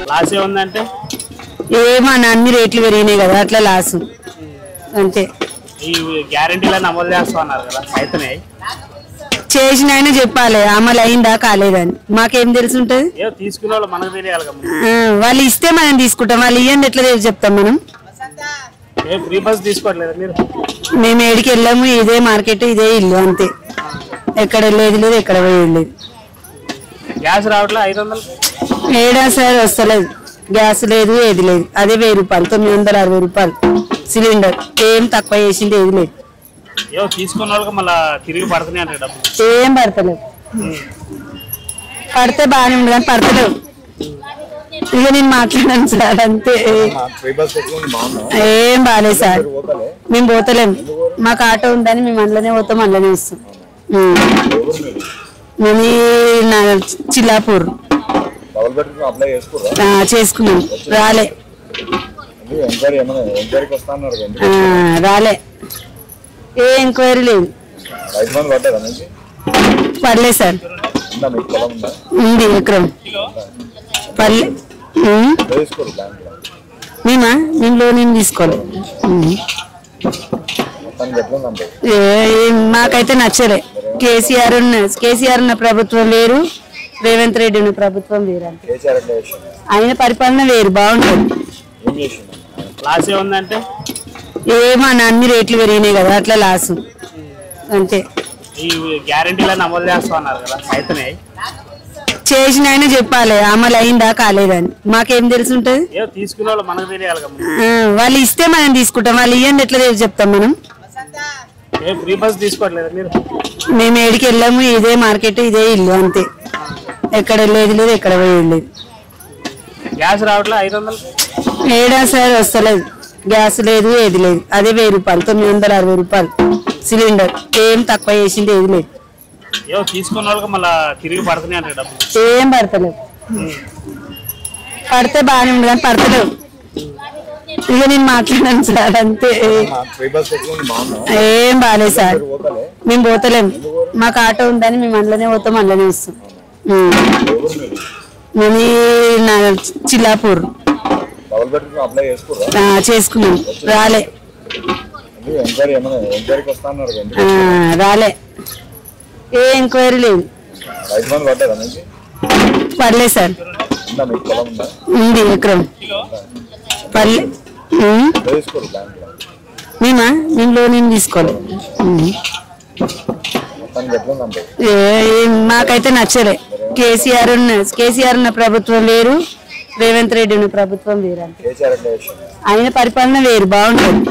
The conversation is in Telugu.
లాస్ ఏముందంటే ఏమన్నా అన్ని రేట్లు పెరిగినాయి కదా అట్లా లాసు అంతే. ఈ గ్యారెంటీలను అమలు చేస్తా అన్నారు కదా, అయితేనే చేసిన ఆయన చెప్పాలి అమలు అయిందా కాలేదని, మాకేం తెలిసి ఉంటది. తీసుకునే వాళ్ళు మనకు తెలియాలి కదా. వాళ్ళు ఇస్తే మనం తీసుకుంటాం, వాళ్ళు ఇయ్యండి ఎట్లా చెప్తాం మనం. ఫ్రీ బస్ తీసుకోవట్లేదు మీరు? మేము ఏడికి వెళ్ళాము, ఇదే మార్కెట్ ఇదే ఇల్లు అంతే, ఎక్కడ వెళ్ళేది లేదు ఎక్కడ పోయేది లేదు. గ్యాస్ రావట్లేదు 500 ఏడా సార్ వస్తలేదు, గ్యాస్ లేదు ఏది లేదు, అదే 1000 రూపాయలు 960 రూపాయలు సిలిండర్, ఏం తక్కువ చేసింది ఏది లేదు. తీసుకున్న వాళ్ళకి మళ్ళీ తిరిగి పడుతున్నాయి అంటే డబ్బులు ఏం పడతలేదు, పడితే బాగానే ఉంది కానీ పడతలేవు. ఇక నేను మాట్లాడాను సార్ అంతే, ఏం బాగాలేదు సార్. మేము పోతలేము, మాకు ఆటో ఉందని మేము అందులోనే పోతాం అందులోనే వస్తాం. మేము చిల్లాపూర్ చేసుకున్నాం, రాలే రాలే, ఏ ఎంక్వైరీ లేదు, పర్లేదు సార్. ఉంది ఎకరం పర్లే. మేము లోన్ ఏం తీసుకోవాలి, మాకైతే నచ్చలే. కేసీఆర్ ఉన్న ప్రభుత్వం వేరు, రేవంత్ రెడ్డి ఉన్న ప్రభుత్వం వేరు, ఆయన పరిపాలన వేరు, బాగుంటుంది. లాస్ ఏముందంటే ఏమన్నా అన్ని రేట్లు పెరిగినాయి కదా అట్లా లాసు అంతే. ఈ గ్యారెంటీలను అమలు చేస్తా అన్నారు కదా, అయితేనే చేసిన ఆయన చెప్పాలి అమలు అయిందా కాలేదని, మాకేం తెలిసి ఉంటది. తీసుకునే వాళ్ళు మనకు తెలియాలి కదా. వాళ్ళు ఇస్తే మనం తీసుకుంటాం, వాళ్ళు ఇయ్యండి ఎట్లా చెప్తాం మనం. ఫ్రీ బస్ తీసుకోవట్లేదు మీరు? మేము ఏడికి వెళ్ళాము, ఇదే మార్కెట్ ఇదే ఇల్లు అంతే, ఎక్కడ వెళ్ళేది లేదు ఎక్కడ పోయేది లేదు. గ్యాస్ రావట్లేదు 500 ఏడా సార్ వస్తలేదు, గ్యాస్ లేదు ఏది లేదు, అదే 1000 రూపాయలు 960 రూపాయలు సిలిండర్, ఏం తక్కువ చేసింది ఏది లేదు. తీసుకున్న వాళ్ళకి మళ్ళీ తిరిగి పడుతున్నాయి అంటే డబ్బులు ఏం పడతలేవు, పడితే బాగానే ఉంది కానీ పడతలేవు. ఇక నేను మాట్లాడాను సార్ అంతే, ఏం బాగాలేదు సార్. మేము పోతలేము, మాకు ఆటో ఉందని మేము అందులోనే పోతాం అందులోనే వస్తాం. మేము చిల్లాపూర్ చేసుకున్నాం, రాలే రాలే, ఏ ఎంక్వైరీ లేదు, పర్లేదు సార్. ఉంది ఎకరం పర్లే. మేము లోన్ ఏం తీసుకోవాలి, మాకైతే నచ్చలే. కేసీఆర్ ఉన్న ప్రభుత్వం వేరు, రేవంత్ రెడ్డి ఉన్న ప్రభుత్వం వేరు, ఆయన పరిపాలన వేరు, బాగుంటుంది.